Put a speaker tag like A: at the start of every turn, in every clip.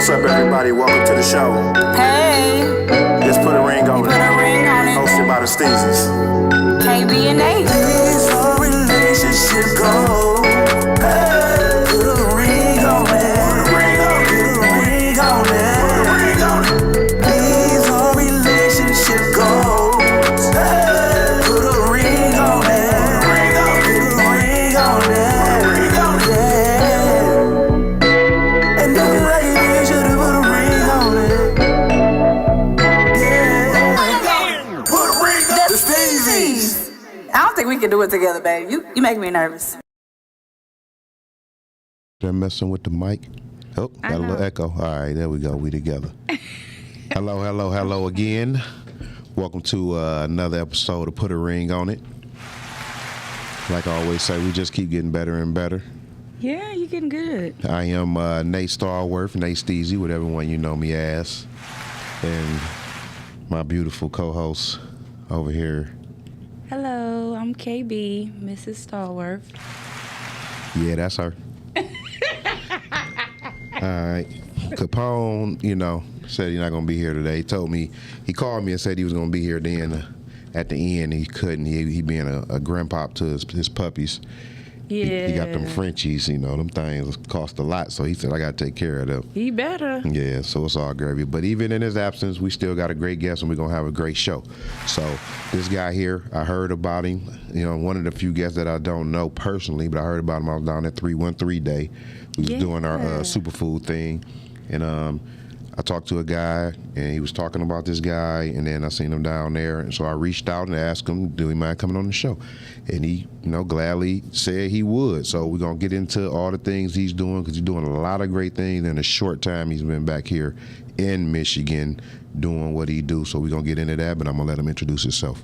A: What's up, everybody? Welcome to the show.
B: Hey,
A: Let's put a ring on
B: put
A: it.
B: a ring on it.
A: Hosted by the Steezys.
B: KB and Nate.
A: Please, our relationship go. Hey, put a ring on it. Put a ring on it. Put a ring on it. Put a ring on it. Please, our relationship goes. Hey, put a ring on it. Put a ring on it. Put a ring on it. Put a ring on it. Yeah. And if you like it, you should have put a ring on it. Yeah. Put a ring on it. The Steezys.
B: I don't think we can do it together, babe. You make me nervous.
C: They're messing with the mic. Oh, got a little echo. All right, there we go. We together. Hello again. Welcome to another episode of Put a Ring on It. Like I always say, we just keep getting better and better.
D: Yeah, you're getting good.
C: I am Nate Starworth, Nate Steezy, whatever one you know me as. And my beautiful co-host over here.
D: Hello, I'm KB, Mrs. Starworth.
C: Yeah, that's her. All right. Capone, said he's not going to be here today. He called me and said he was going to be here then. At the end, he couldn't. He being a grandpop to his puppies.
D: Yeah.
C: He got them Frenchies, them things cost a lot. So he said, I got to take care of them.
D: He better.
C: Yeah, so it's all gravy. But even in his absence, we still got a great guest and we're going to have a great show. So this guy here, I heard about him. One of the few guests that I don't know personally, but I heard about him. I was down at 313 Day. We was doing our superfood thing. And I talked to a guy, and he was talking about this guy, and then I seen him down there. And so I reached out and asked him, do he mind coming on the show? And he, gladly said he would. So we're going to get into all the things he's doing, because he's doing a lot of great things in a short time he's been back here in Michigan doing what he do. So we're going to get into that, but I'm going to let him introduce himself.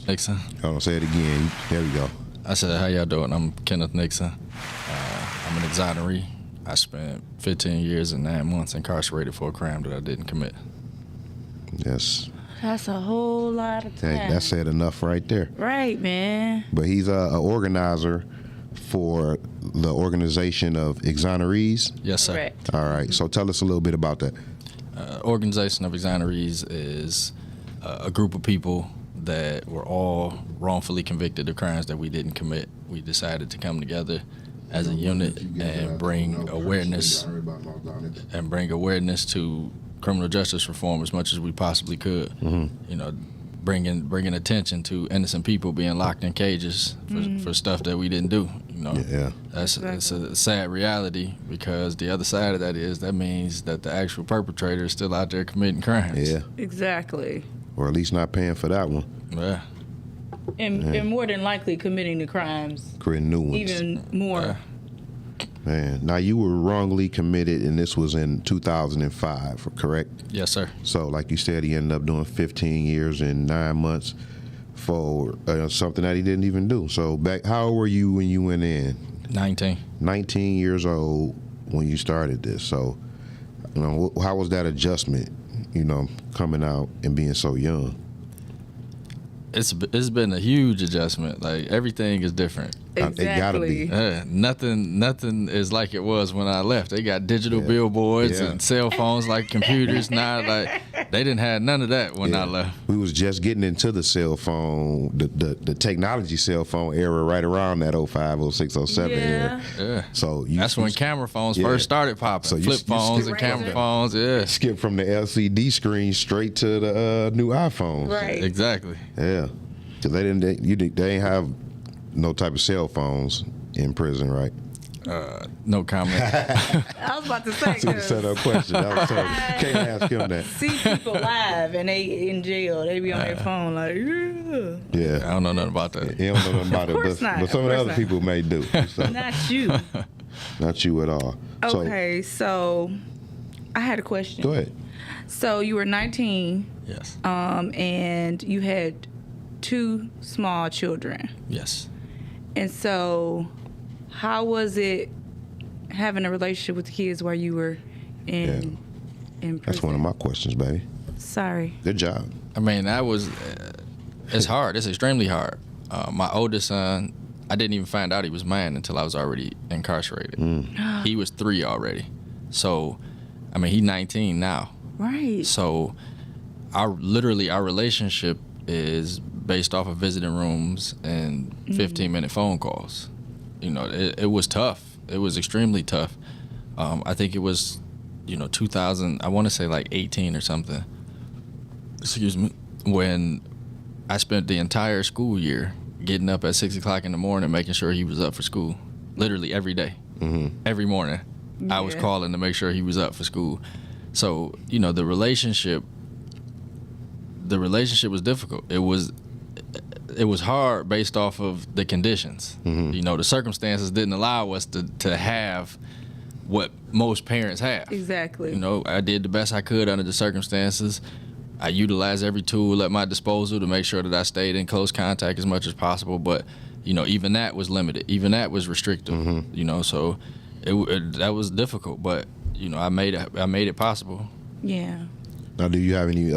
E: Nixon.
C: Hold on, say it again. There we go.
E: I said, how y'all doing? I'm Kenneth Nixon. I'm an exoneree. I spent 15 years and 9 months incarcerated for a crime that I didn't commit.
C: Yes.
D: That's a whole lot of time.
C: Hey, that said enough right there.
D: Right, man.
C: But he's an organizer for the organization of exonerees.
E: Yes, sir.
D: Correct.
C: All right. So tell us a little bit about that.
E: Organization of Exonerees is a group of people that were all wrongfully convicted of crimes that we didn't commit. We decided to come together as a unit and bring awareness to criminal justice reform as much as we possibly could. Mm-hmm. Bringing attention to innocent people being locked in cages for stuff that we didn't do.
C: Yeah.
E: It's a sad reality, because the other side of that means that the actual perpetrator is still out there committing crimes.
C: Yeah.
D: Exactly.
C: Or at least not paying for that one.
E: Yeah.
D: And more than likely committing the crimes.
C: Creating new ones.
D: Even more.
E: Yeah.
C: Man. Now, you were wrongly committed, and this was in 2005, correct?
E: Yes, sir.
C: So, like you said, he ended up doing 15 years and 9 months for something that he didn't even do. So, how old were you when you went in?
E: 19.
C: 19 years old when you started this. So, how was that adjustment, coming out and being so young?
E: It's been a huge adjustment. Like, everything is different.
D: Exactly.
C: It gotta be.
E: Nothing is like it was when I left. They got digital billboards and cell phones like computers now. Like, they didn't have none of that when I left.
C: We was just getting into the cell phone, the technology cell phone era, right around that 05, 06, 07 era.
E: Yeah.
C: So
E: that's when camera phones first started popping.
C: So
E: Flip phones and camera phones. Yeah.
C: Skip from the LCD screen straight to the new iPhones.
D: Right.
E: Exactly.
C: Yeah. Because they ain't have no type of cell phones in prison, right?
E: No comment.
D: I was about to say.
C: Set up question. Can't ask him that.
D: See people live and they in jail. They be on their phone like,
C: Yeah.
E: I don't know nothing about that.
C: He don't know nothing about it,
D: course not.
C: but some of the other people may do. So.
D: Not you.
C: Not you at all.
D: Okay, so I had a question.
C: Go ahead.
D: So you were 19,
E: Yes.
D: and you had 2 small children.
E: Yes.
D: And so how was it having a relationship with the kids while you were in prison?
C: That's one of my questions, baby.
D: Sorry.
C: Good job.
E: I mean, it's hard. It's extremely hard. My oldest son, I didn't even find out he was mine until I was already incarcerated. He was 3 already. So, I mean, he's 19 now.
D: Right.
E: So, our relationship is based off of visiting rooms and 15-minute phone calls. You know, it was tough. It was extremely tough. I think it was, 2000. I want to say like 18 or something. Excuse me. When I spent the entire school year getting up at 6 o'clock in the morning, making sure he was up for school, literally every day, every morning. I was
D: Yeah.
E: calling to make sure he was up for school. So, the relationship was difficult. It was hard based off of the conditions. The circumstances didn't allow us to have what most parents have.
D: Exactly.
E: I did the best I could under the circumstances. I utilized every tool at my disposal to make sure that I stayed in close contact as much as possible. But, even that was limited. Even that was restrictive. So that was difficult. But, I made it possible.
D: Yeah.
C: Now, do you have any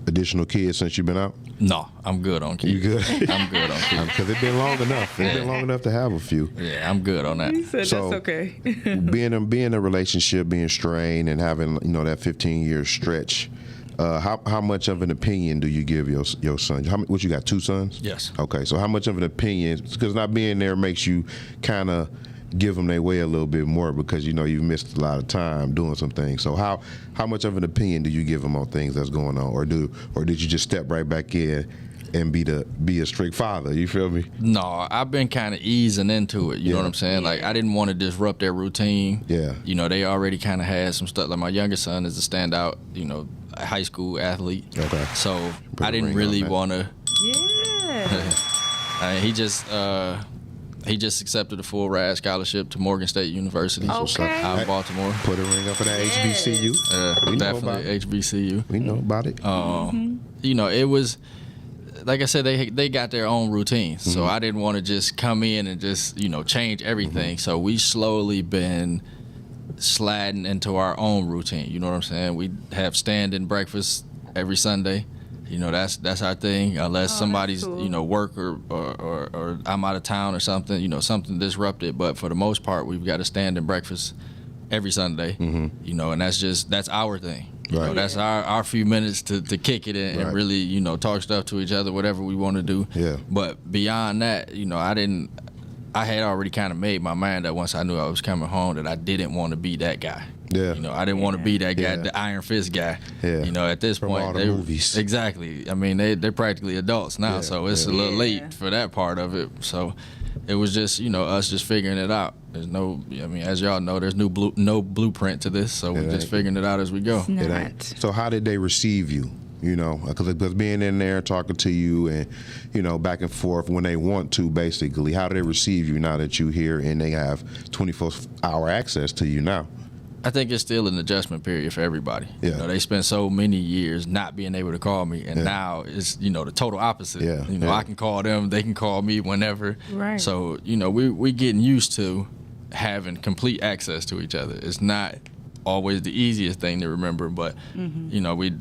C: additional kids since you've been out?
E: No, I'm good on kids.
C: You good?
E: I'm good on kids.
C: Because it's been long enough. It's been long enough to have a few.
E: Yeah, I'm good on that.
D: He said
C: So-
D: that's okay.
C: being in a relationship, being strained, and having that 15-year stretch, how much of an opinion do you give your son? What you got, 2 sons?
E: Yes.
C: Okay, so how much of an opinion? Because not being there makes you kind of give them their way a little bit more because you've missed a lot of time doing some things. So how much of an opinion do you give them on things that's going on, or did you just step right back in and be a strict father? You feel me?
E: No, I've been kind of easing into it. You know what I'm saying? Like, I didn't want to disrupt their routine.
C: Yeah.
E: They already kind of had some stuff. Like, my youngest son is a standout, a high school athlete.
C: Okay.
E: So
C: Put
E: I
C: a
E: didn't
C: ring
E: really
C: on that.
E: want to.
D: Yeah.
E: He just accepted a full ride scholarship to Morgan State University.
D: Okay.
E: Out of Baltimore.
C: Put a ring up for that HBCU. We know about
E: Definitely
C: it.
E: HBCU.
C: We know about it.
E: It was, like I said, they got their own routines. So I didn't want to just come in and just, change everything. So we slowly been sliding into our own routine. You know what I'm saying? We have standing breakfast every Sunday. That's our thing. Unless somebody's,
D: cool.
E: work or I'm out of town or something, something disrupted. But for the most part, we've got a standing breakfast every Sunday. And that's our thing.
C: Right.
E: That's our few minutes to kick it and
C: Right.
E: really, talk stuff to each other, whatever we want to do.
C: Yeah.
E: But beyond that, I had already kind of made my mind up once I knew I was coming home that I didn't want to be that guy.
C: Yeah.
E: I didn't want to be that guy,
C: Yeah.
E: the Iron Fist guy.
C: Yeah.
E: At this
C: From
E: point,
C: all the
E: they-
C: movies.
E: Exactly. I mean, they're practically adults now,
C: Yeah,
E: so it's
C: yeah.
E: a little
D: Yeah.
E: late for that part of it. So it was just, us just figuring it out. There's as y'all know, there's no blueprint to this, so we're
C: It
E: just
C: ain't.
E: figuring it out as we go.
C: It
D: Not.
C: ain't. So how did they receive you? Because being in there talking to you and back and forth when they want to, basically, how do they receive you now that you're here and they have 24-hour access to you now?
E: I think it's still an adjustment period for everybody.
C: Yeah.
E: They spent so many years not being able to call me, and now it's the total opposite.
C: Yeah, yeah.
E: I can call them, they can call me whenever.
D: Right.
E: So we getting used to having complete access to each other. It's not always the easiest thing to remember, but we,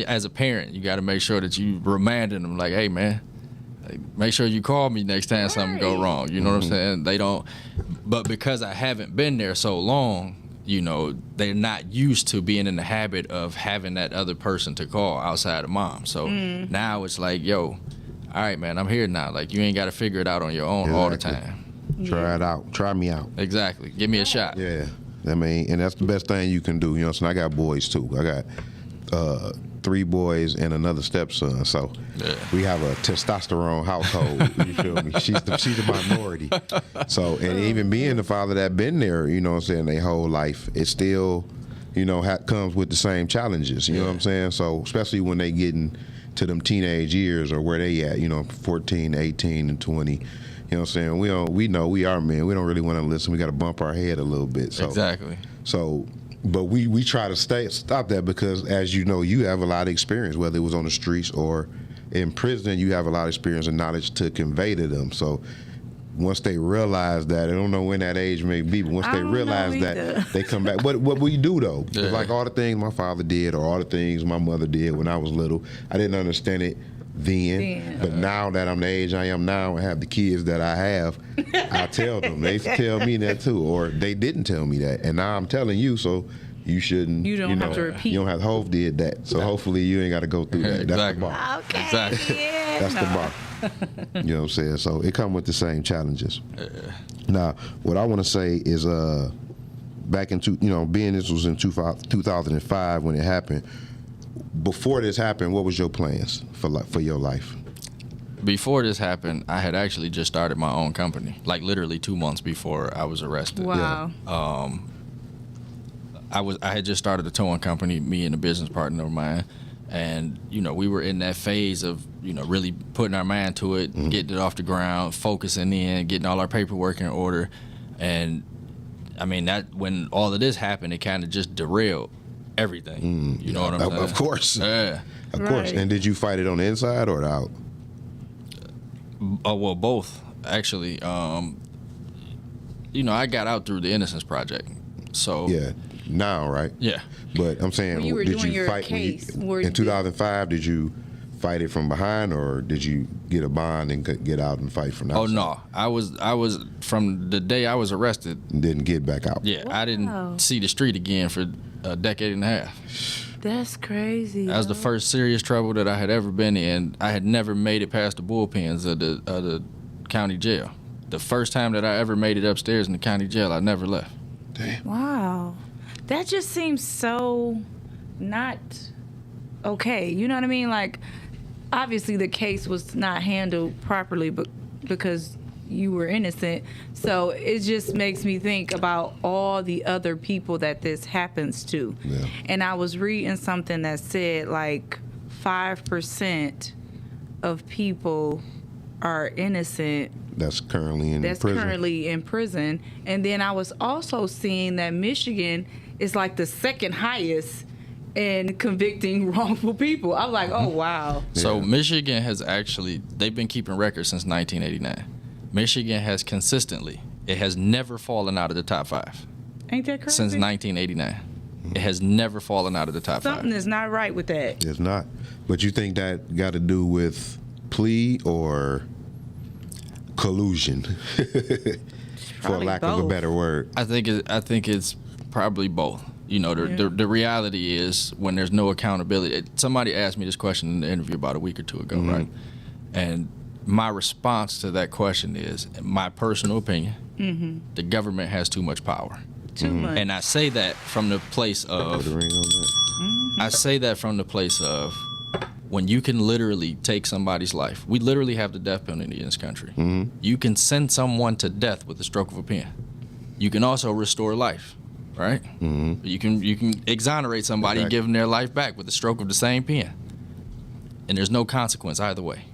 E: as a parent, you got to make sure that you reminding them, like, hey man, like, make sure you call me next time something go wrong. You know what I'm saying? They don't, but because I haven't been there so long, they're not used to being in the habit of having that other person to call outside of mom. So now it's like, yo, all right, man, I'm here now. Like, you ain't got to figure it out on your own all the
C: Exactly.
E: time.
C: Try it out. Try me out.
E: Exactly. Give me a shot.
C: Yeah. And that's the best thing you can do. So I got boys too. I got 3 boys and another stepson. So we have a testosterone household. You feel me? She's the minority. So, and even being the father that been there, their whole life, it still, comes with the same challenges. You know what I'm saying? So especially when they getting to them teenage years or where they at, 14, 18, and 20. You know what I'm saying? We know we are men. We don't really want to listen. We got to bump our head a little bit. So,
E: Exactly.
C: So, but we try to stop that because, as you know, you have a lot of experience, whether it was on the streets or in prison. You have a lot of experience and knowledge to convey to them. So, once they realize that, I don't know when that age may be, but once
D: I
C: they
D: don't
C: realize
D: know
C: that,
D: either.
C: they come back. But what we do though,
E: Yeah.
C: is like all the things my father did or all the things my mother did when I was little, I didn't understand it then. But now that I'm the age I am now and have the kids that I have, I tell them. They used to tell me that too, or they didn't tell me that, and now I'm telling you. So you shouldn't.
D: You don't have to repeat.
C: You don't have. Hove did that, so hopefully you ain't got to go through that. That's the bar.
B: Okay.
E: Exactly.
B: Yeah,
C: That's the bar. You know what I'm saying? So it come with the same challenges. Now, what I want to say is, back into being this was in 2005 when it happened. Before this happened, what was your plans for your life?
E: Before this happened, I had actually just started my own company, like literally 2 months before I was arrested.
D: Wow.
E: I had just started a towing company, me and a business partner of mine, and we were in that phase of really putting our mind to it, getting it off the ground, focusing in, getting all our paperwork in order, and I mean that when all of this happened, it kind of just derailed everything. You know what I'm saying?
C: Of course.
E: Yeah.
C: Of course.
D: Right.
C: And did you fight it on the inside or the out?
E: Oh, well, both actually. I got out through the Innocence Project, so
C: Yeah. Now, right?
E: yeah.
C: But I'm saying,
D: When you were
C: did
D: doing
C: you
D: your
C: fight
D: case,
C: in 2005? Did you fight it from behind, or did you get a bond and get out and fight from outside?
E: Oh no, I was from the day I was arrested.
C: And didn't get back out.
E: Yeah, I didn't see the street again for a decade and a half.
D: That's crazy.
E: That was the first serious trouble that I had ever been in. I had never made it past the bullpens of the county jail. The first time that I ever made it upstairs in the county jail, I never left.
C: Damn.
D: Wow. That just seems so not okay. You know what I mean? Like, obviously the case was not handled properly, but because you were innocent. So it just makes me think about all the other people that this happens to.
C: Yeah.
D: And I was reading something that said like 5% of people are innocent
C: That's currently in prison.
D: And then I was also seeing that Michigan is like the second highest in convicting wrongful people. I was like, oh wow.
E: So
C: Yeah.
E: Michigan has they've been keeping records since 1989. Michigan has consistently, it has never fallen out of the top 5
D: Ain't that crazy?
E: since 1989. It has never fallen out of the top 5.
D: Something is not right with that.
C: It's not. But you think that got to do with plea or collusion, for
D: Probably
C: lack of a
D: both.
C: better word?
E: I think it's probably both. The reality is when there's no accountability. Somebody asked me this question in the interview about a week or two ago, right? And my response to that question is, in my personal opinion, the government has too much power.
D: Too much.
E: And I say that from the place of
C: Put a ring on that.
E: when you can literally take somebody's life. We literally have the death penalty in this country. You can send someone to death with the stroke of a pen. You can also restore life, right? You can exonerate somebody and
C: Exactly.
E: give them their life back with the stroke of the same pen. And there's no consequence either way.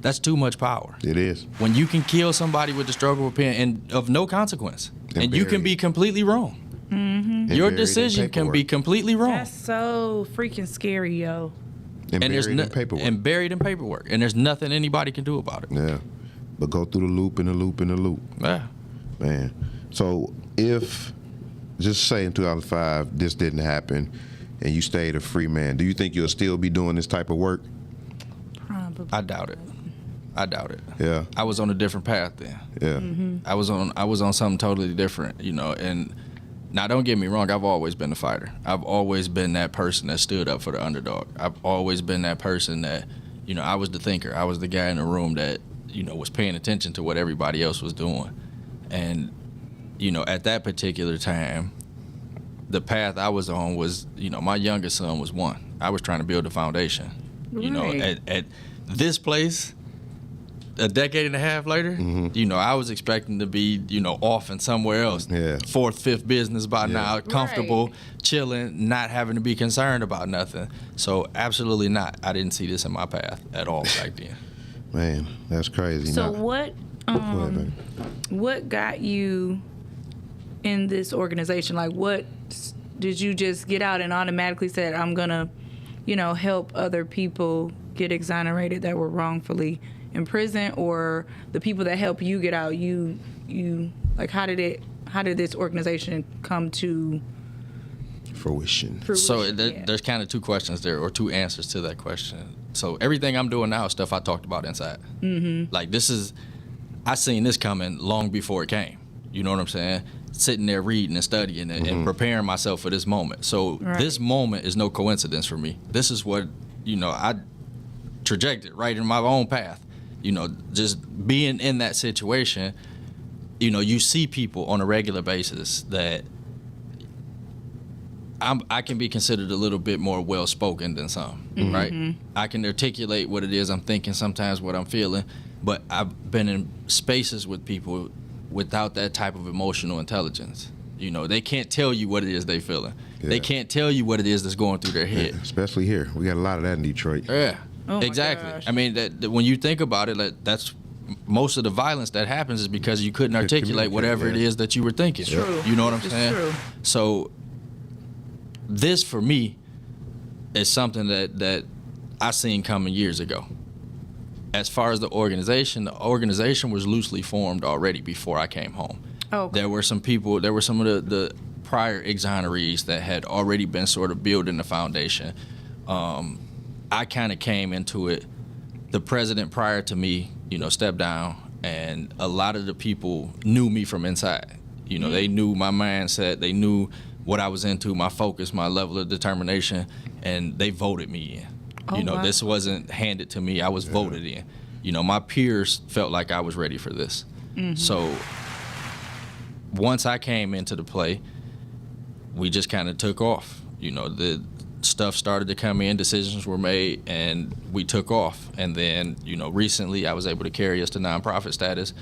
E: That's too much power.
C: It is.
E: When you can kill somebody with the stroke of a pen and of no consequence, and you can
C: bury
E: be
C: it.
E: completely wrong.
C: And
E: Your
C: buried in
E: decision can be
C: paperwork.
E: completely wrong.
D: That's so freaking scary, yo.
C: and
E: there's
C: buried in paperwork.
E: and buried in paperwork, and there's nothing anybody can do about it.
C: Yeah, but go through the loop and the loop and the loop,
E: Yeah.
C: man. So if, just say in 2005 this didn't happen, and you stayed a free man, do you think you'll still be doing this type of work?
D: Probably.
E: I doubt it.
C: Yeah,
E: I was on a different path then.
C: yeah,
E: I was on something totally different, and now don't get me wrong, I've always been a fighter. I've always been that person that stood up for the underdog. I've always been that person that, I was the thinker. I was the guy in the room that, was paying attention to what everybody else was doing. And, at that particular time, the path I was on was, my youngest son was 1. I was trying to build a foundation.
D: Right.
E: At this place, a decade and a half later, I was expecting to be, off and somewhere else.
C: Yeah.
E: 4th, 5th business by now, comfortable,
D: Right.
E: chilling, not having to be concerned about nothing. So absolutely not. I didn't see this in my path at all back then.
C: man, that's crazy.
D: So
C: Now-
D: what
C: Go ahead, baby.
D: what got you in this organization? Like, what did you just get out and automatically said, I'm gonna, help other people get exonerated that were wrongfully in prison, or the people that help you get out? You like, how did this organization come to
C: Fruition.
D: fruition?
E: So
D: Yeah.
E: there's kind of 2 questions there, or 2 answers to that question. So everything I'm doing now is stuff I talked about inside. Like I seen this coming long before it came. You know what I'm saying? Sitting there reading and studying and preparing myself for this moment. So this moment is no coincidence for me. This is what, I trajected right in my own path. Just being in that situation, you see people on a regular basis that I can be considered a little bit more well-spoken than some, right? I can articulate what it is I'm thinking, sometimes what I'm feeling, but I've been in spaces with people without that type of emotional intelligence. They can't tell you what it is they feeling. Yeah. They can't tell you what it is that's going through their head.
C: Yeah, especially here. We got a lot of that in Detroit.
E: Yeah,
D: Oh my
E: exactly.
D: gosh.
E: I mean, that when you think about it, that's most of the violence that happens is because you couldn't articulate whatever it is that you were thinking.
D: True.
E: You know what I'm
D: It's
E: saying?
D: true.
E: So this, for me, is something that I seen coming years ago. As far as the organization was loosely formed already before I came home.
D: Okay.
E: There were some of the prior exonerees that had already been sort of building the foundation. I kind of came into it. The president prior to me, stepped down, and a lot of the people knew me from inside. They knew my mindset, they knew what I was into, my focus, my level of determination, and they voted me in.
D: Wow.
E: This wasn't handed to me, I was voted in. My peers felt like I was ready for this. So once I came into the play, we just kind of took off. The stuff started to come in, decisions were made, and we took off. And then, recently I was able to carry us to nonprofit status.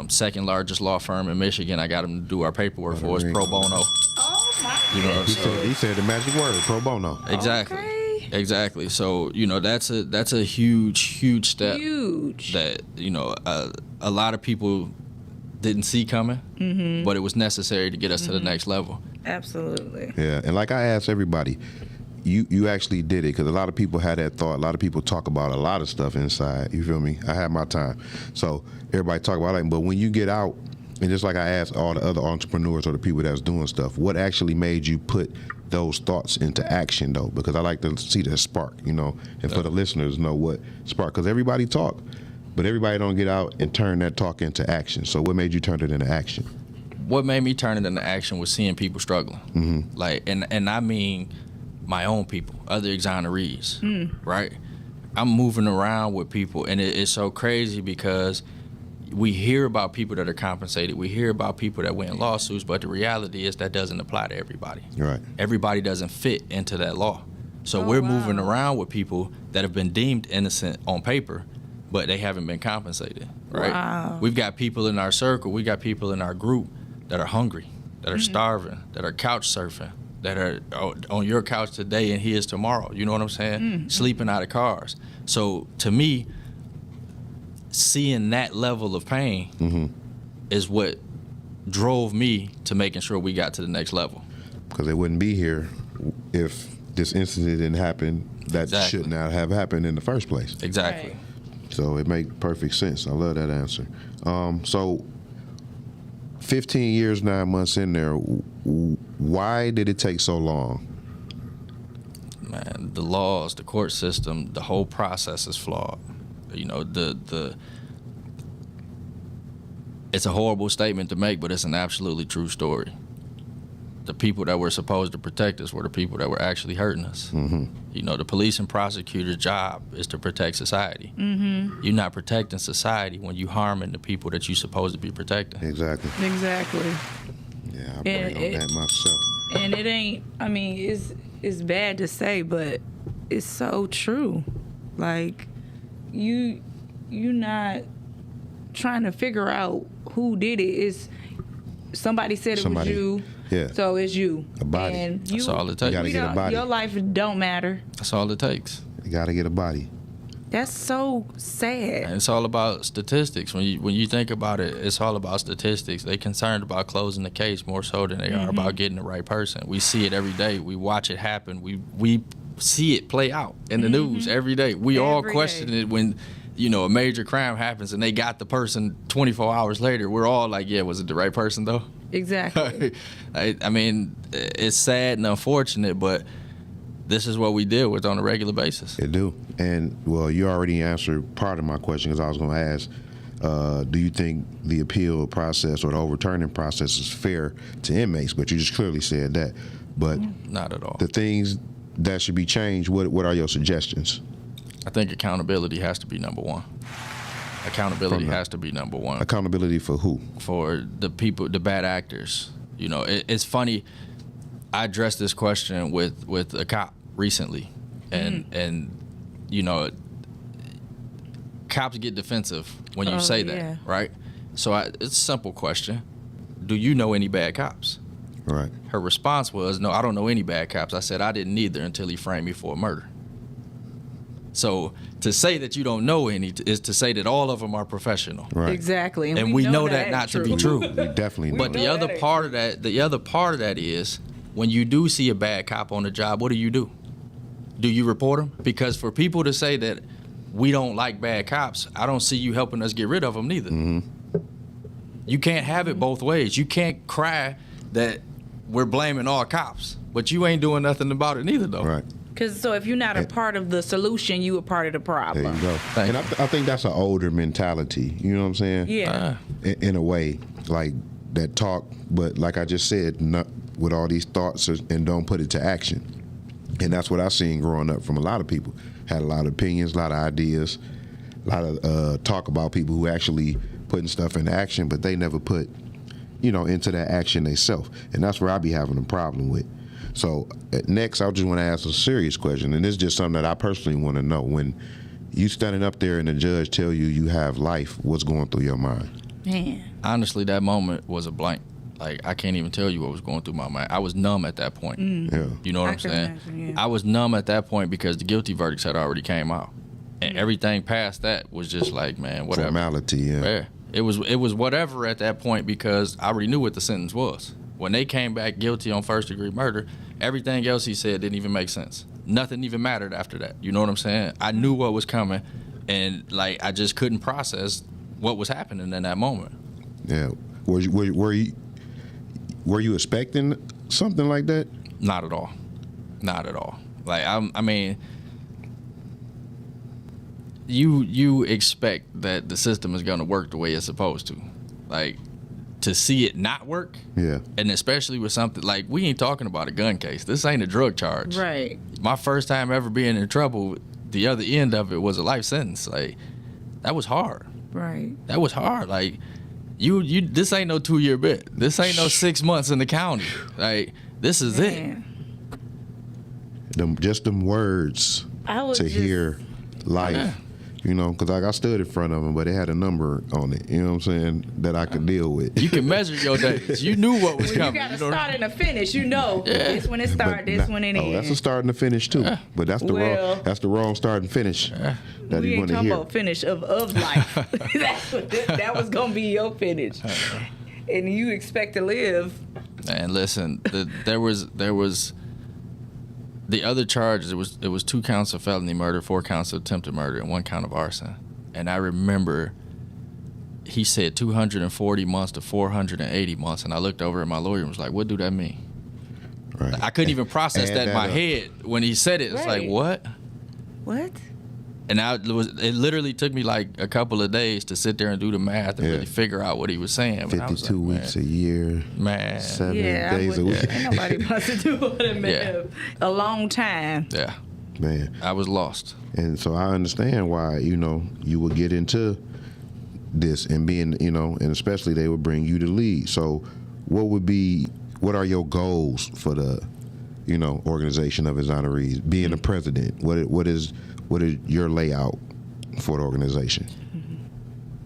E: Second largest law firm in Michigan. I got them to do our paperwork for us, pro bono.
D: Oh my.
C: He said the magic word, pro bono.
E: Exactly.
D: Okay.
E: Exactly. So, that's a huge step.
D: Huge.
E: That, a lot of people didn't see coming, but it was necessary to get us to the next level.
D: Absolutely.
C: Yeah, and like I asked everybody, you actually did it, because a lot of people had that thought. A lot of people talk about a lot of stuff inside. You feel me? I had my time. So everybody talk about it, but when you get out, and just like I asked all the other entrepreneurs or the people that's doing stuff, what actually made you put those thoughts into action, though? Because I like to see that spark, and for the listeners know what spark, because everybody talk, but everybody don't get out and turn that talk into action. So what made you turn it into action?
E: What made me turn it into action was seeing people struggling. Like, and I mean my own people, other exonerees, right? I'm moving around with people, and it's so crazy because we hear about people that are compensated. We hear about people that win lawsuits, but the reality is that doesn't apply to everybody.
C: Right.
E: Everybody doesn't fit into that law. So we're moving around with people that have been deemed innocent on paper, but they haven't been compensated, right?
D: Wow.
E: We've got people in our circle, we got people in our group that are hungry, that are starving, that are couch surfing, that are on your couch today and his tomorrow. You know what I'm saying? Sleeping out of cars. So to me, seeing that level of pain is what drove me to making sure we got to the next level.
C: Because they wouldn't be here if this incident didn't happen. That
E: Exactly.
C: should not have happened in the first place.
E: Exactly.
D: Right.
C: So it makes perfect sense. I love that answer. So 15 years, 9 months in there, why did it take so long?
E: Man, the laws, the court system, the whole process is flawed. It's a horrible statement to make, but it's an absolutely true story. The people that were supposed to protect us were the people that were actually hurting us. The police and prosecutor's job is to protect society. You're not protecting society when you harming the people that you're supposed to be protecting.
C: Exactly.
D: Exactly.
C: Yeah, I bring on that myself.
D: And it ain't, I mean, it's bad to say, but it's so true. Like, you're not trying to figure out who did it. It's somebody said it was you.
C: Yeah.
D: So it's you.
C: A body.
D: And you,
E: That's all it takes.
C: You gotta get a body.
D: Your life don't matter.
E: That's all it takes.
C: You gotta get a body.
D: That's so sad.
E: And it's all about statistics. When you think about it, it's all about statistics. They're concerned about closing the case more so than they are about getting the right person. We see it every day. We watch it happen. We see it play out in the news every day. We all
D: Every
E: question
D: day.
E: it when a major crime happens and they got the person 24 hours later. We're all like, yeah, was it the right person though?
D: Exactly.
E: I mean, it's sad and unfortunate, but this is what we deal with on a regular basis.
C: It do. And, well, you already answered part of my question because I was going to ask, do you think the appeal process or the overturning process is fair to inmates? But you just clearly said that. But
E: Not at all.
C: the things that should be changed, what are your suggestions?
E: I think accountability has to be number one. Accountability has to be number one.
C: Accountability for who?
E: For the people, the bad actors. You know, it's funny. I addressed this question with a cop recently, and you know, cops get defensive when you say that,
D: yeah.
E: right? So it's a simple question: do you know any bad cops?
C: Right.
E: Her response was, "No, I don't know any bad cops." I said, "I didn't either until he framed me for a murder." So to say that you don't know any is to say that all of them are professional.
C: Right.
D: Exactly.
E: And we know that not to be true.
C: We definitely know.
E: But the other part of that is when you do see a bad cop on the job, what do? Do you report them? Because for people to say that we don't like bad cops, I don't see you helping us get rid of them neither.
C: Mm-hmm.
E: You can't have it both ways. You can't cry that we're blaming all cops, but you ain't doing nothing about it neither, though.
C: Right.
D: Because so if you're not a part of the solution, you a part of the problem.
C: There you go.
E: Thank
C: And I think that's an older mentality. You know what I'm saying?
D: Yeah.
C: In a way, like that talk, but like I just said, not with all these thoughts and don't put it to action. And that's what I've seen growing up from a lot of people. Had a lot of opinions, a lot of ideas, a lot of talk about people who actually putting stuff into action, but they never put, into that action themselves. And that's where I be having a problem with. So next, I just want to ask a serious question, and this is just something that I personally want to know. When you standing up there and the judge tell you you have life, what's going through your mind?
D: Man.
E: Honestly, that moment was a blank. Like, I can't even tell you what was going through my mind. I was numb at that point.
C: Yeah.
E: You know what
D: I
E: I'm
D: can
E: saying?
D: imagine, yeah.
E: I was numb at that point because the guilty verdicts had already came out. And everything past that was just like, man, whatever.
C: Formality, yeah.
E: Yeah. It was whatever at that point because I already knew what the sentence was. When they came back guilty on first-degree murder, everything else he said didn't even make sense. Nothing even mattered after that. You know what I'm saying? I knew what was coming, and like I just couldn't process what was happening in that moment.
C: Yeah. Were you expecting something like that?
E: Not at all. Not at all. Like I mean, you expect that the system is going to work the way it's supposed to. Like, to see it not work,
C: Yeah.
E: and especially with something like, we ain't talking about a gun case. This ain't a drug charge.
D: Right.
E: My first time ever being in trouble, the other end of it was a life sentence. Like, that was hard.
D: Right.
E: That was hard. Like, you this ain't no 2-year bit. This ain't no 6 months in the county. Like, this is
D: Man.
C: Them words
D: I was
C: to
D: just,
C: hear life.
E: Yeah.
C: Because like I stood in front of them, but it had a number on it. You know what I'm saying? That I could deal with.
E: You can measure your days. You knew what was
D: When you
E: coming.
D: got to
E: know what I'm
D: start and a finish, this when it start, this when it
C: Oh,
D: end.
C: that's a start and a finish too. But that's the
D: Well,
C: wrong start and finish that
D: we
C: you
D: ain't
C: want to
D: talking
C: hear.
D: about finish of life. that was gonna be your finish, and you expect to live.
E: And listen, there was the other charges. It was 2 counts of felony murder, 4 counts of attempted murder, and 1 count of arson. And I remember he said 240 months to 480 months, and I looked over at my lawyer and was like, "What do that mean?"
C: Right.
E: I couldn't even process
C: Add
E: that in my
C: up.
E: head when he said it. It's like,
D: Right.
E: what?
D: What?
E: And it literally took me like a couple of days to sit there and do the math and
C: Yeah.
E: really figure out what he was saying. But I was
C: 52
E: like,
C: weeks a year,
E: man,
C: 7
D: Yeah, I
C: days a
D: would-
C: week.
D: ain't nobody wants to do what it meant. A long time.
E: yeah,
C: Man.
E: I was lost.
C: And so I understand why, you would get into this and being, and especially they would bring you to lead. So what are your goals for the, organization of exonerees? Being the president, what is your layout for the organization?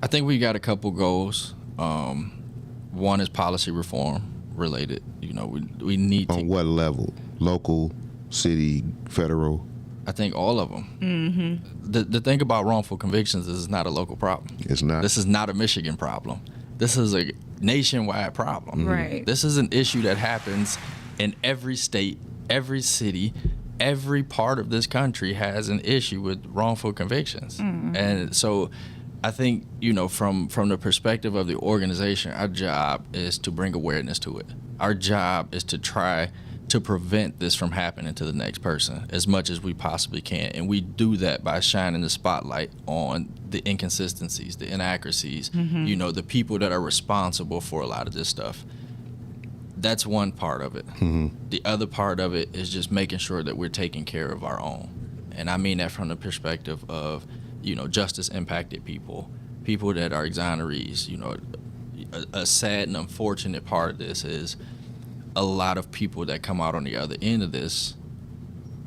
E: I think we got a couple goals. One is policy reform related. We need to.
C: On what level? Local, city, federal?
E: I think all of them. Mm-hmm. The thing about wrongful convictions is it's not a local problem.
C: It's not.
E: This is not a Michigan problem. This is a nationwide problem.
D: Right.
E: This is an issue that happens in every state, every city, every part of this country has an issue with wrongful convictions. And so I think, from the perspective of the organization, our job is to bring awareness to it. Our job is to try to prevent this from happening to the next person as much as we possibly can. And we do that by shining the spotlight on the inconsistencies, the inaccuracies, you know, the people that are responsible for a lot of this stuff. That's one part of it. The other part of it is just making sure that we're taking care of our own. And I mean that from the perspective of, you know, justice impacted people that are exonerees. You know, a sad and unfortunate part of this is a lot of people that come out on the other end of this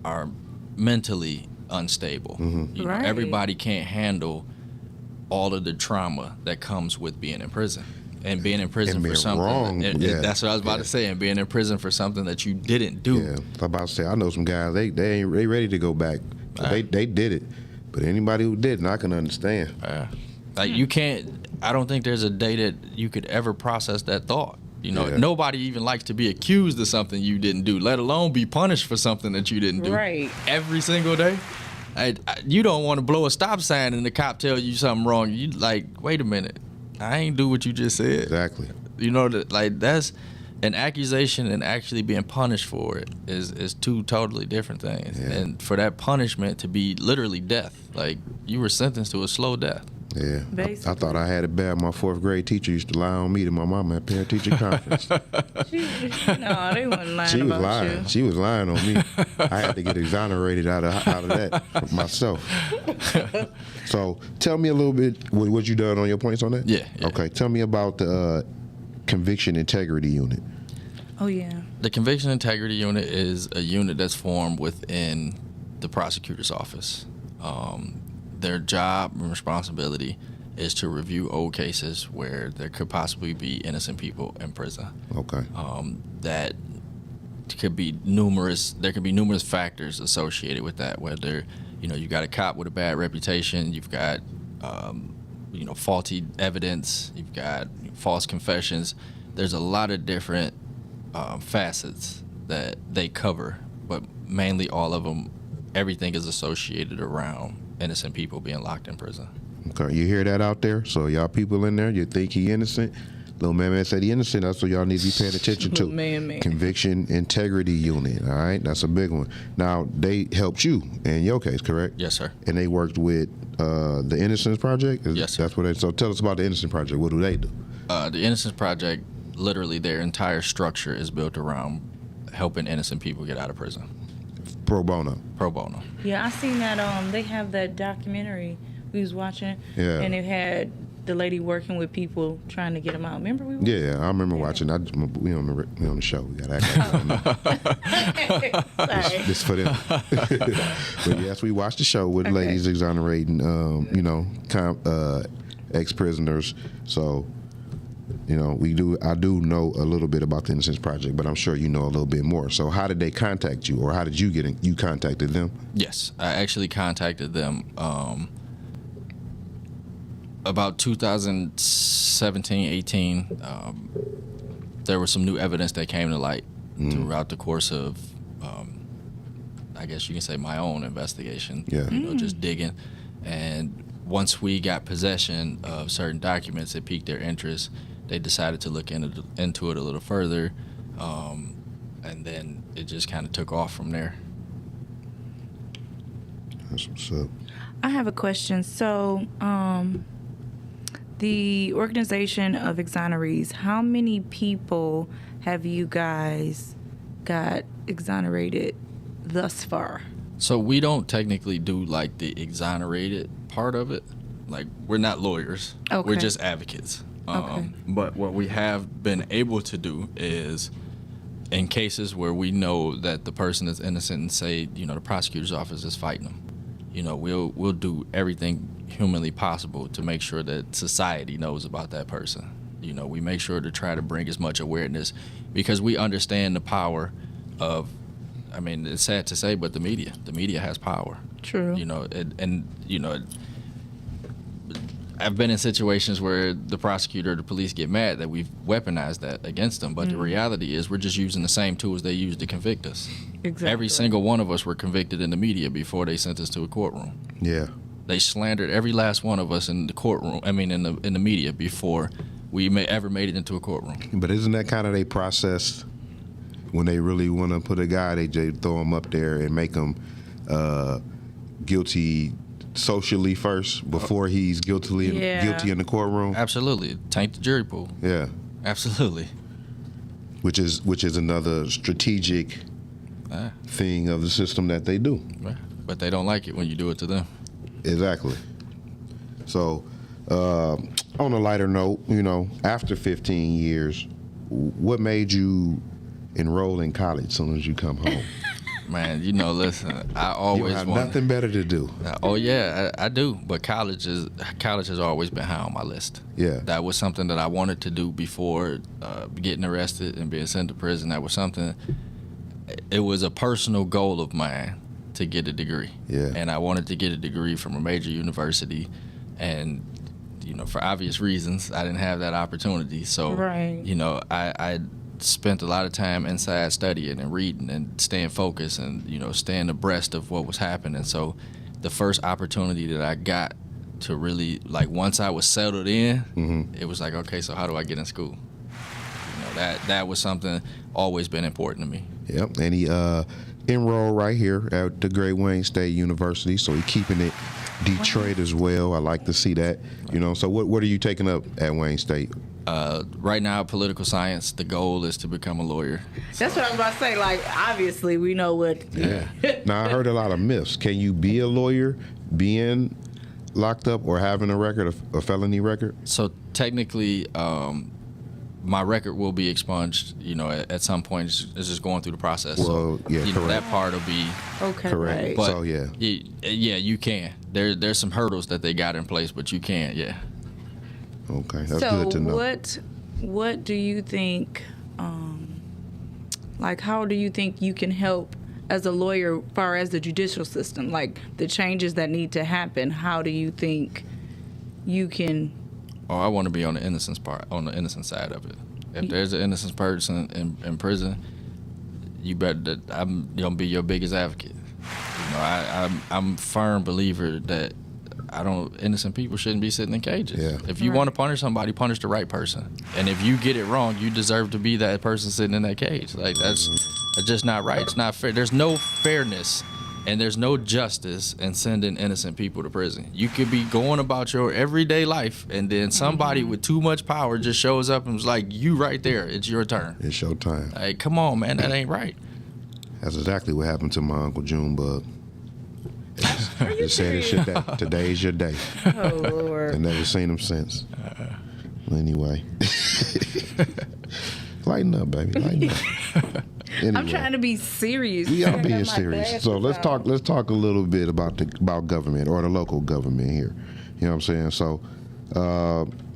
E: are mentally unstable. You know,
D: Right.
E: everybody can't handle all of the trauma that comes with being in prison. And being in prison
C: And
E: for
C: being
E: something.
C: wrong, yeah.
E: That's what I was about to say. And being in prison for something that you didn't do.
C: Yeah, I'm about to say, I know some guys, they ready to go back. They did it. But anybody who didn't, I can understand.
E: Like you can't, I don't think there's a day that you could ever process that thought. You know,
C: Yeah.
E: nobody even likes to be accused of something you didn't do, let alone be punished for something that you didn't do.
D: Right.
E: Every single day. You don't want to blow a stop sign and the cop tells you something wrong. You like, wait a minute, I ain't do what you just said.
C: Exactly.
E: You know, like that's an accusation and actually being punished for it is two totally different things.
C: Yeah.
E: And for that punishment to be literally death, like you were sentenced to a slow death.
C: Yeah. I
D: Basically.
C: thought I had it bad. My 4th grade teacher used to lie on me to my mama at parent teacher conference.
D: No, they wasn't lying
C: She was
D: about
C: lying.
D: you.
C: She was lying on me. I had to get exonerated out of that myself. So tell me a little bit what you done on your points on that.
E: Yeah.
C: Okay. Tell me about the Conviction Integrity Unit.
D: Oh yeah.
E: The Conviction Integrity Unit is a unit that's formed within the prosecutor's office. Their job and responsibility is to review old cases where there could possibly be innocent people in prison.
C: Okay.
E: That could be numerous. There could be numerous factors associated with that. Whether you got a cop with a bad reputation, you've got faulty evidence, you've got false confessions. There's a lot of different facets that they cover, but mainly all of them, everything is associated around innocent people being locked in prison.
C: Okay, you hear that out there? So y'all people in there, you think he innocent? Little man said he innocent. That's what y'all need to be paying attention to.
D: Little man.
C: Conviction Integrity Unit. All right, that's a big one. Now they helped you in your case, correct?
E: Yes, sir.
C: And they worked with the Innocence Project.
E: Yes, sir.
C: That's what they. So tell us about the Innocence Project. What do they do?
E: The Innocence Project, literally their entire structure is built around helping innocent people get out of prison.
C: Pro bono.
E: Pro bono.
D: Yeah, I seen that. They have that documentary we was watching.
C: Yeah.
D: And it had the lady working with people trying to get them out. Remember we?
C: Yeah, I remember watching. We on the show. We got to act
D: Sorry.
C: this for them. But yes, we watched the show with ladies exonerating, ex-prisoners. So, I do know a little bit about the Innocence Project, but I'm sure you know a little bit more. So how did they contact you, or how did you you contacted them?
E: Yes, I actually contacted them about 2017, 18. There was some new evidence that came to light throughout the course of, I guess you can say, my own investigation.
C: Yeah.
E: Just digging. And once we got possession of certain documents that piqued their interest, they decided to look into it a little further. And then it just kind of took off from there.
C: That's what's up.
D: I have a question. So, the organization of exonerees, how many people have you guys got exonerated thus far?
E: So we don't technically do like the exonerated part of it. Like, we're not lawyers.
D: Okay.
E: We're just advocates.
D: Okay.
E: But what we have been able to do is, in cases where we know that the person is innocent and say, the prosecutor's office is fighting them, we'll do everything humanly possible to make sure that society knows about that person. We make sure to try to bring as much awareness, because we understand the power of, it's sad to say, but the media has power.
D: True.
E: I've been in situations where the prosecutor or the police get mad that we've weaponized that against them, but the reality is we're just using the same tools they use to convict us.
D: Exactly.
E: Every single one of us were convicted in the media before they sent us to a courtroom.
C: Yeah.
E: They slandered every last one of us in the courtroom. In the media before we ever made it into a courtroom.
C: But isn't that kind of they process when they really want to put a guy, they just throw him up there and make him guilty socially first before he's guilty in the courtroom.
E: Absolutely. Taint the jury pool.
C: Yeah,
E: Absolutely.
C: which is another strategic thing of the system that they do.
E: Right. But they don't like it when you do it to them.
C: Exactly. So, on a lighter note, after 15 years, what made you enroll in college as soon as you come home?
E: Man, listen, I
C: You
E: always
C: have
E: wanted.
C: nothing better to do.
E: Oh yeah, I do. But college has always been high on my list.
C: Yeah.
E: That was something that I wanted to do before getting arrested and being sent to prison. That was something. It was a personal goal of mine to get a degree.
C: Yeah.
E: And I wanted to get a degree from a major university, and for obvious reasons, I didn't have that opportunity. So
D: Right.
E: I spent a lot of time inside studying and reading and staying focused and staying abreast of what was happening. So the first opportunity that I got to really, like, once I was settled in, it was like, okay, so how do I get in school? That was something always been important to me.
C: Yep, and he enrolled right here at the Great Wayne State University, so he's keeping it Detroit as well. I like to see that. So what are you taking up at Wayne State?
E: Right now, political science. The goal is to become a lawyer.
B: That's what I was about to say. Like, obviously, we know what.
C: Yeah. Now, I heard a lot of myths. Can you be a lawyer being locked up or having a felony record?
E: So technically, my record will be expunged. At some point, it's just going through the process.
C: Well, yeah, correct.
E: That part will be.
B: Okay.
C: Correct.
B: Right.
E: But
C: So, yeah.
E: Yeah, you can. There's some hurdles that they got in place, but you can. Yeah.
C: Okay, that's
D: So
C: good to know.
D: what do you think? Like, how do you think you can help as a lawyer, far as the judicial system, like the changes that need to happen? How do you think you can?
E: Oh, I want to be on the innocence innocent side of it. If there's an innocent person in prison, you better. I'm gonna be your biggest advocate. I'm a firm believer that innocent people shouldn't be sitting in cages.
C: Yeah.
E: If you want to punish somebody, punish the right person. And if you get it wrong, you deserve to be that person sitting in that cage. Like that's just not right. It's not fair. There's no fairness and there's no justice in sending innocent people to prison. You could be going about your everyday life, and then somebody with too much power just shows up and was like, "You right there. It's your turn."
C: It's your time.
E: Like, come on, man. That ain't right.
C: That's exactly what happened to my Uncle Junebug. Just said it's your day. Today's your day.
B: Oh Lord.
C: I never seen him since. Anyway. Lighten up, baby. Lighten up. Anyway.
B: I'm trying to be serious.
C: We are
B: I got
C: being
B: my
C: serious. So
B: glasses on.
C: let's talk a little bit about government or the local government here. You know what I'm saying? So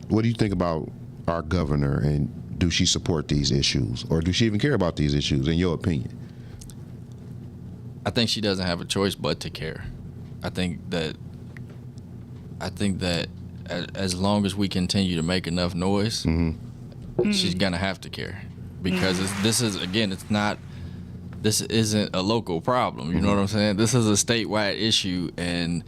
C: what do you think about our governor, and do she support these issues, or do she even care about these issues in your opinion?
E: I think she doesn't have a choice but to care. I think that as long as we continue to make enough noise, she's gonna have to care, because this isn't a local problem. You know what I'm saying? This is a statewide issue, and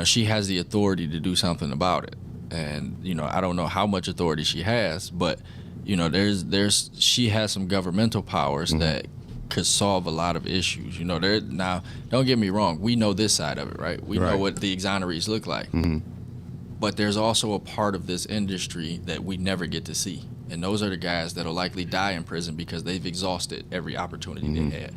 E: she has the authority to do something about it. And I don't know how much authority she has, but she has some governmental powers that could solve a lot of issues. Now, don't get me wrong, we know this side of it, right? We know what the exonerees look like. But there's also a part of this industry that we never get to see. And those are the guys that'll likely die in prison because they've exhausted every opportunity they had.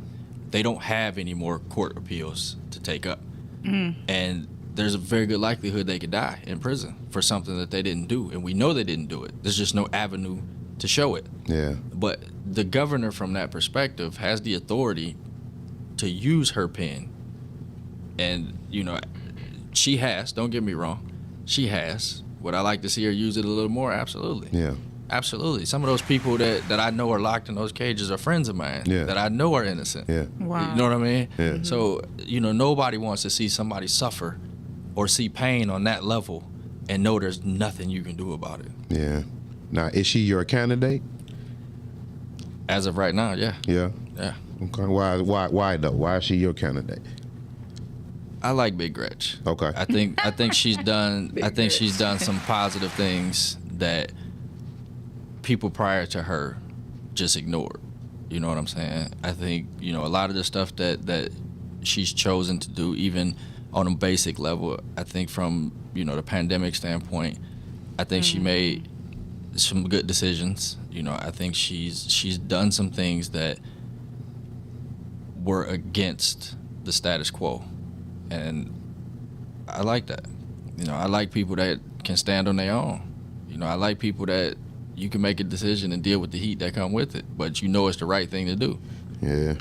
E: They don't have any more court appeals to take up. And there's a very good likelihood they could die in prison for something that they didn't do. And we know they didn't do it. There's just no avenue to show it.
C: Yeah.
E: But the governor, from that perspective, has the authority to use her pen. And, she has, don't get me wrong, she has. Would I like to see her use it a little more? Absolutely.
C: Yeah.
E: Absolutely. Some of those people that I know are locked in those cages are friends of mine that I know are innocent.
C: Yeah.
D: Wow.
E: You know what I mean?
C: Yeah.
E: So, nobody wants to see somebody suffer or see pain on that level and know there's nothing you can do about it.
C: Yeah. Now, is she your candidate?
E: As of right now, yeah.
C: Yeah.
E: Yeah.
C: Okay. Why though? Why is she your candidate?
E: I like Big Gretch.
C: Okay.
E: I think she's done she's done some positive things that people prior to her just ignored. You know what I'm saying? I think, you know, a lot of the stuff that she's chosen to do, even on a basic level, I think from, you know, the pandemic standpoint, I think she made some good decisions. You know, I think she's done some things that were against the status quo. And I like that. You know, I like people that can stand on their own. You know, I like people that you can make a decision and deal with the heat that come with it, but you know it's the right thing to do.
C: Yeah.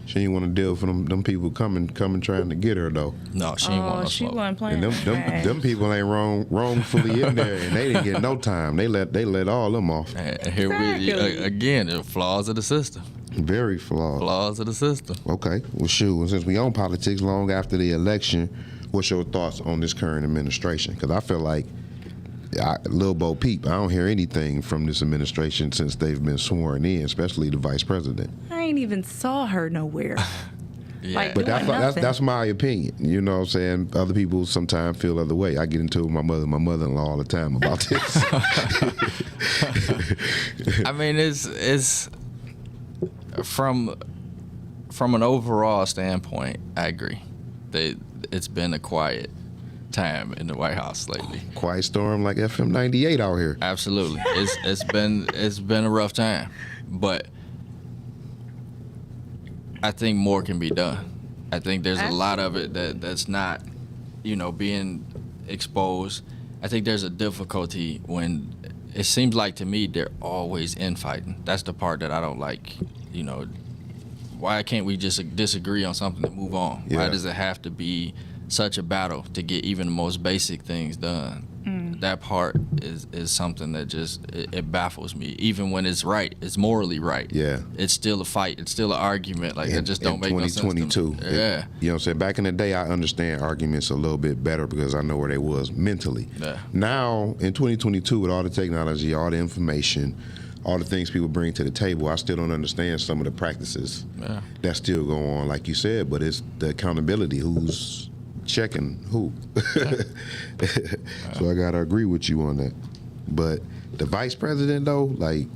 C: She didn't want to deal with them people coming trying to get her though.
E: No, she ain't want no
D: she
E: smoke.
D: wasn't playing.
C: And them people ain't wrongfully in there, and they didn't get no time. They let all them off.
E: And here we
D: Exactly.
E: again, the flaws of the system.
C: Very flawed.
E: Flaws of the system.
C: Okay, well, shoot. Since we on politics, long after the election, what's your thoughts on this current administration? Because I feel like Lil Bo Peep, I don't hear anything from this administration since they've been sworn in, especially the vice president.
D: I ain't even saw her nowhere.
E: Yeah.
D: Like,
C: But
D: doing
C: that's
D: nothing.
C: that's my opinion. You know what I'm saying? Other people sometimes feel other way. I get into it with my mother-in-law all the time about this.
E: I mean, it's from an overall standpoint, I agree. It's been a quiet time in the White House lately.
C: Quiet storm like FM 98 out here.
E: Absolutely, it's been a rough time, but I think more can be done. I think there's a lot of it that's not, you know, being exposed. I think there's a difficulty when it seems like to me they're always infighting. That's the part that I don't like. You know, why can't we just disagree on something and move on?
C: Yeah.
E: Why does it have to be such a battle to get even the most basic things done? That part is something that just it baffles me. Even when it's right, it's morally right.
C: Yeah.
E: It's still a fight. It's still an argument. Like it just don't make no sense to me.
C: 2022.
E: Yeah.
C: You know what I'm saying? Back in the day, I understand arguments a little bit better because I know where they was mentally.
E: Yeah.
C: Now, in 2022, with all the technology, all the information, all the things people bring to the table, I still don't understand some of the practices
E: Yeah.
C: that still go on, like you said, but it's the accountability. Who's checking who? So I got to agree with you on that. But the vice president, though, like,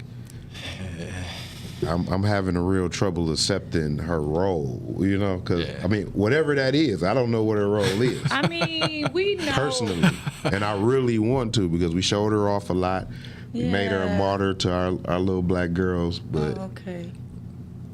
C: I'm having a real trouble accepting her role, you know, because,
E: Yeah.
C: I mean, whatever that is, I don't know what her role is.
D: I mean, we know.
C: Personally, and I really want to because we showed her off a lot. We made her a
D: Yeah.
C: martyr to our little black girls, but
D: Okay.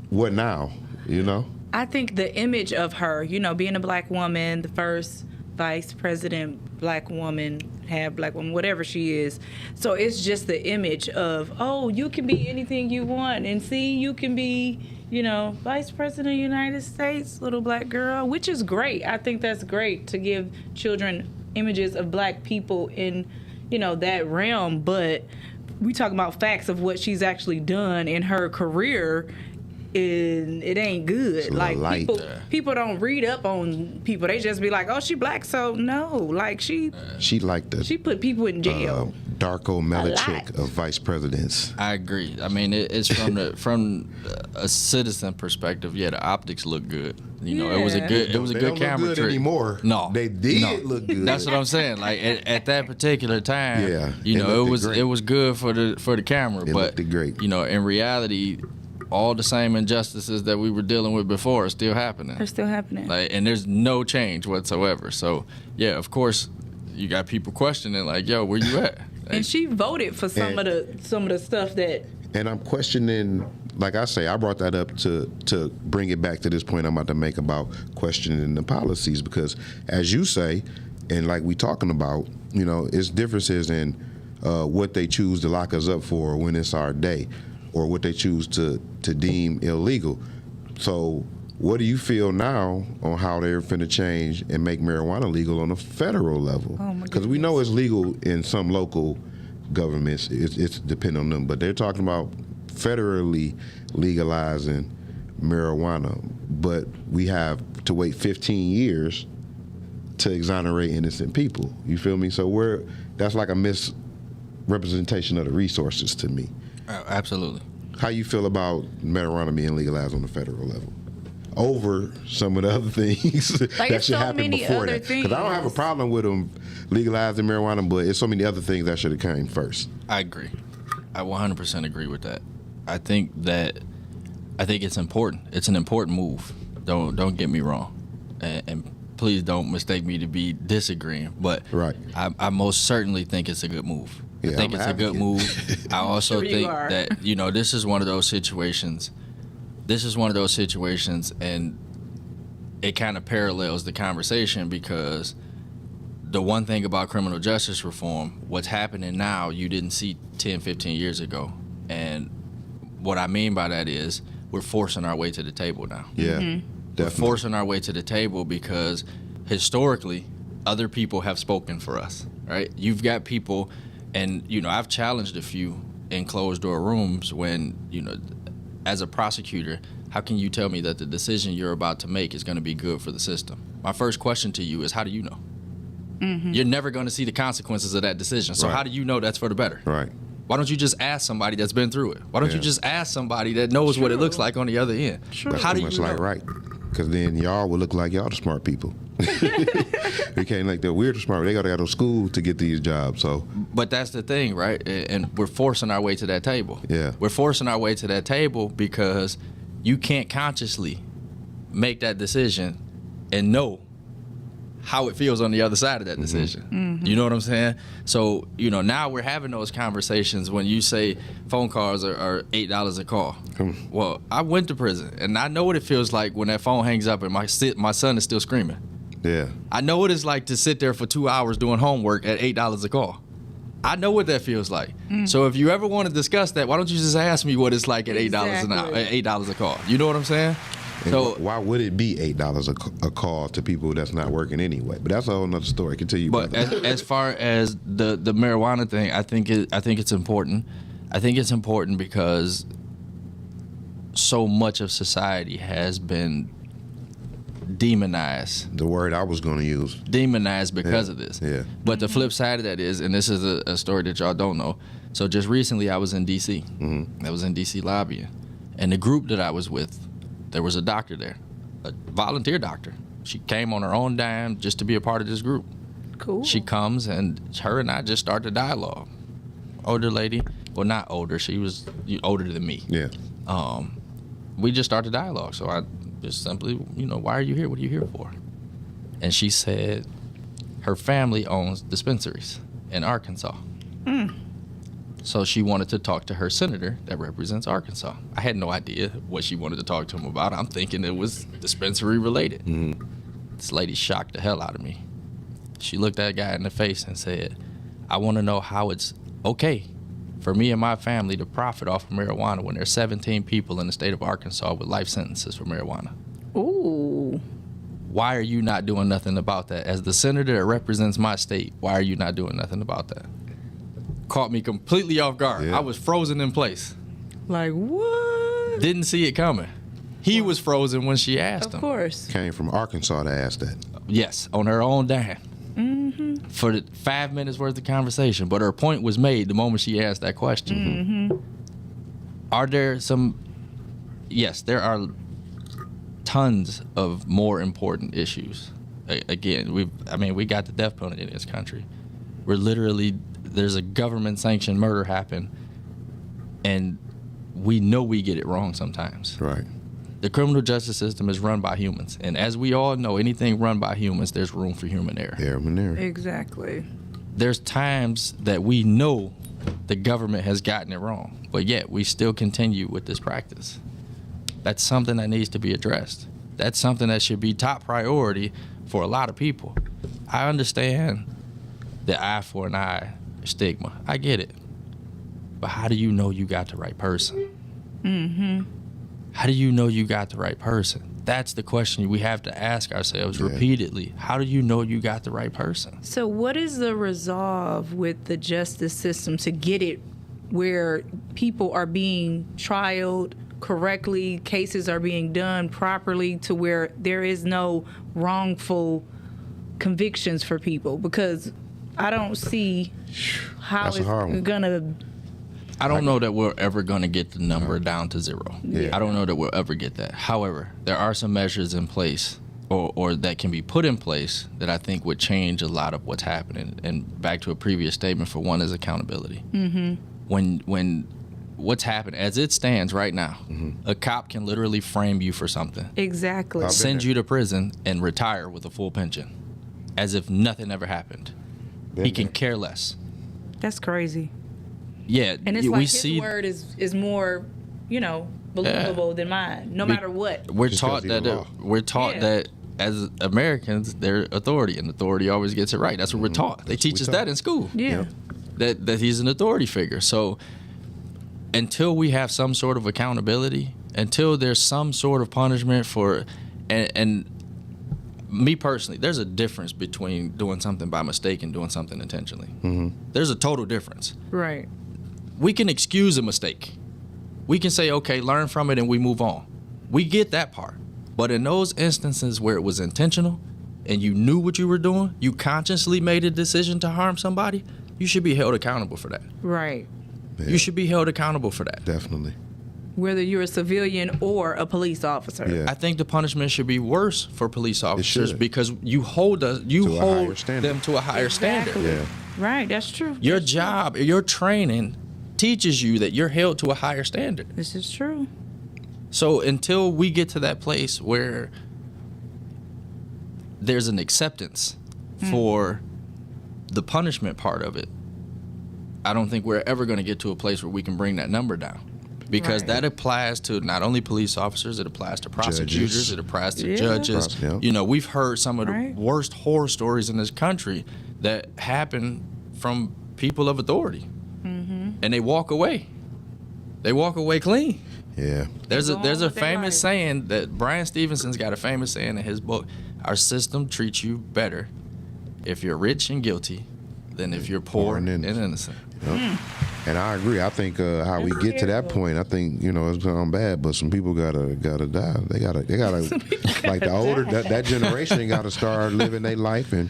C: what now, you know?
D: I think the image of her, you know, being a black woman, the first vice president black woman, half black woman, whatever she is. So it's just the image of, oh, you can be anything you want. And see, you can be, you know, vice president of the United States, little black girl, which is great. I think that's great to give children images of black people in, you know, that realm. But we talk about facts of what she's actually done in her career. And it ain't good.
C: a
D: Like
C: light.
D: people don't read up on people. They just be like, "Oh, she black." So no, like she
C: Like the
D: put people in jail.
C: Darko Milicic
D: lot.
C: of vice presidents.
E: I agree. I mean, it's from a citizen perspective. Yeah, the optics look good. You know, it was a
D: Yeah.
E: good
C: They don't look
E: camera
C: good
E: trick.
C: anymore.
E: No,
C: They did
E: no.
C: look good.
E: That's what I'm saying. Like at that particular time,
C: Yeah,
E: you
C: it
E: know,
C: looked great.
E: it was good for the camera,
C: It
E: but
C: looked great.
E: you know, in reality, all the same injustices that we were dealing with before are still happening.
D: They're still happening.
E: Like, and there's no change whatsoever. So yeah, of course, you got people questioning like, "Yo, where you at?"
D: and she voted for some
C: And-
D: of the stuff that.
C: And I'm questioning, like I say, I brought that up to bring it back to this point I'm about to make about questioning the policies because, as you say, and like we talking about, you know, it's differences in what they choose to lock us up for when it's our day, or what they choose to deem illegal. So, what do you feel now on how they're finna change and make marijuana legal on a federal level?
D: Oh, my
C: Because we know it's legal in some local governments. It's depending on them, but they're talking about federally legalizing marijuana. But we have to wait 15 years to exonerate innocent people. You feel me? So that's like a misrepresentation of the resources to me.
E: Absolutely.
C: How you feel about marijuana being legalized on the federal level over some of the other things
D: Like,
C: that
D: it's
C: should
D: so
C: happen
D: many
C: before
D: other
C: that? Because I don't have a
D: things.
C: problem with them legalizing marijuana, but it's so many other things that should have came first.
E: I agree. I 100% agree with that. I think it's important. It's an important move. Don't get me wrong, and please don't mistake me to be disagreeing. But
C: Right.
E: I most certainly think it's a good move.
C: Yeah,
E: I think
C: I'm
E: it's a good
C: advocate.
E: move. I also
B: Sure you
E: think
B: are.
E: that this is one of those situations. And it kind of parallels the conversation, because the one thing about criminal justice reform, what's happening now, you didn't see 10, 15 years ago. And what I mean by that is we're forcing our way to the table now.
C: Yeah,
E: We're
C: definitely.
E: forcing our way to the table because historically, other people have spoken for us, right? You've got people, and, I've challenged a few in closed door rooms when, as a prosecutor, how can you tell me that the decision you're about to make is going to be good for the system? My first question to you is, how do you know? You're never going to see the consequences of that decision. So
C: Right.
E: how do you know that's for the better?
C: Right.
E: Why don't you just ask somebody that's been through it? Why don't you
C: Yeah.
E: just ask somebody that knows what it looks like on the other end?
C: That's
E: How do
C: pretty
E: you
C: much
E: know?
C: like right. Because then y'all will look like y'all the smart people. We can't like the weird smart. They got to go to school to get these jobs. So
E: But that's the thing, right? And we're forcing our way to that table.
C: Yeah.
E: We're forcing our way to that table because you can't consciously make that decision and know how it feels on the other side of that decision. You know what I'm saying? So, now we're having those conversations when you say phone calls are $8 a call. Well, I went to prison, and I know what it feels like when that phone hangs up and my son is still screaming.
C: yeah,
E: I know what it's like to sit there for 2 hours doing homework at $8 a call. I know what that feels like. So if you ever want to discuss that, why don't you just ask me what it's like at $8 an hour,
B: Exactly.
E: at $8 a call? You know what I'm saying?
C: And
E: So
C: why would it be $8 a call to people that's not working anyway? But that's a whole nother story. Continue.
E: But
C: brother.
E: as far as the marijuana thing, I think it's important. I think it's important because so much of society has been demonized
C: the word I was going to use.
E: because
C: Yeah,
E: of this.
C: yeah.
E: But the flip side of that is, and this is a story that y'all don't know. So just recently, I was in D.C. I was in D.C. lobbying, and the group that I was with, there was a doctor there, a volunteer doctor. She came on her own dime just to be a part of this group.
D: Cool.
E: She comes, and her and I just start the dialogue. Older lady, well, not older. She was older than me.
C: Yeah.
E: We just started dialogue. So I just simply, why are you here? What are you here for? And she said her family owns dispensaries in Arkansas. So she wanted to talk to her senator that represents Arkansas. I had no idea what she wanted to talk to him about. I'm thinking it was dispensary related. This lady shocked the hell out of me. She looked that guy in the face and said, I want to know how it's okay for me and my family to profit off of marijuana when there's 17 people in the state of Arkansas with life sentences for marijuana.
D: Ooh.
E: Why are you not doing nothing about that? As the senator that represents my state, why are you not doing nothing about that? Caught me completely off guard.
C: Yeah.
E: I was frozen in place.
D: Like what?
E: Didn't see it coming. He was frozen when she asked
D: Of
E: him.
D: course.
C: Came from Arkansas to ask that.
E: Yes, on her own dime. For the 5 minutes worth of conversation. But her point was made the moment she asked that question. Are there some... Yes, there are tons of more important issues. Again, we got the death penalty in this country. We're literally... There's a government-sanctioned murder happen, and we know we get it wrong sometimes.
C: Right.
E: The criminal justice system is run by humans. And as we all know, anything run by humans, there's room for human error.
C: There, there.
D: Exactly.
E: There's times that we know the government has gotten it wrong, but yet we still continue with this practice. That's something that needs to be addressed. That's something that should be top priority for a lot of people. I understand the eye for an eye stigma. I get it. But how do you know you got the right person? How do you know you got the right person? That's the question we have to ask ourselves repeatedly. How do you know you got the right person?
D: So what is the resolve with the justice system to get it where people are being trialed correctly, cases are being done properly, to where there is no wrongful convictions for people? Because I don't see how
C: That's a
D: it's
C: hard one.
D: gonna...
E: I don't know that we're ever going to get the number down to zero.
C: Yeah.
E: I don't know that we'll ever get that. However, there are some measures in place or that can be put in place that I think would change a lot of what's happening. And back to a previous statement, for one, is accountability. When what's happening as it stands right now. A cop can literally frame you for something,
D: Exactly.
C: I've been
E: send
C: there.
E: you to prison, and retire with a full pension, as if nothing ever happened.
C: Been
E: He can
C: there.
E: care less.
D: That's crazy.
E: Yeah,
D: And it's
E: we
D: like his
E: see.
D: word is more, believable than mine, no
E: Be-
D: matter what.
E: We're
C: Just
E: taught
C: 'cause he's
E: that
C: a law.
E: we're taught
D: Yeah.
E: that as Americans, they're authority, and authority always gets it right. That's what we're taught. They
C: That's
E: teach
C: what
E: us
C: we
E: that
C: taught.
E: in school.
D: Yeah.
C: Yep.
E: That he's an authority figure. So until we have some sort of accountability, until there's some sort of punishment for, and me personally, there's a difference between doing something by mistake and doing something intentionally. There's a total difference.
D: Right.
E: We can excuse a mistake. We can say, okay, learn from it and we move on. We get that part. But in those instances where it was intentional and you knew what you were doing, you consciously made a decision to harm somebody, you should be held accountable for that.
D: Right.
C: Yeah,
E: You should be held accountable for that.
C: definitely.
D: Whether you're a civilian or a police officer.
C: Yeah.
E: I think the punishment should be worse for police officers
C: should.
E: because you hold
C: To a higher
E: hold
C: standard.
E: them to a higher standard.
D: Exactly.
C: Yeah.
D: Right. That's true.
E: Your job, your training teaches you that you're held to a higher standard.
D: This is true.
E: So until we get to that place where there's an acceptance for the punishment part of it, I don't think we're ever going to get to a place where we can bring that number down. Because
D: Right.
E: that applies to not only police officers, it applies to prosecutors,
C: Judges.
E: it applies to
D: Yeah.
E: judges.
C: Yeah.
E: You know, we've heard some of the
D: Right.
E: worst horror stories in this country that happen from people of authority. And they walk away. They walk away clean.
C: Yeah.
E: There's
D: Go
E: a
D: on
E: there's a
D: with their
E: famous
D: life.
E: saying that Brian Stevenson's got a famous saying in his book. Our system treats you better if you're rich and guilty than if you're poor and innocent.
C: And I agree. I think how we get to that point, I think it's gone bad, but some people gotta die. They gotta like the older that generation gotta start living their life and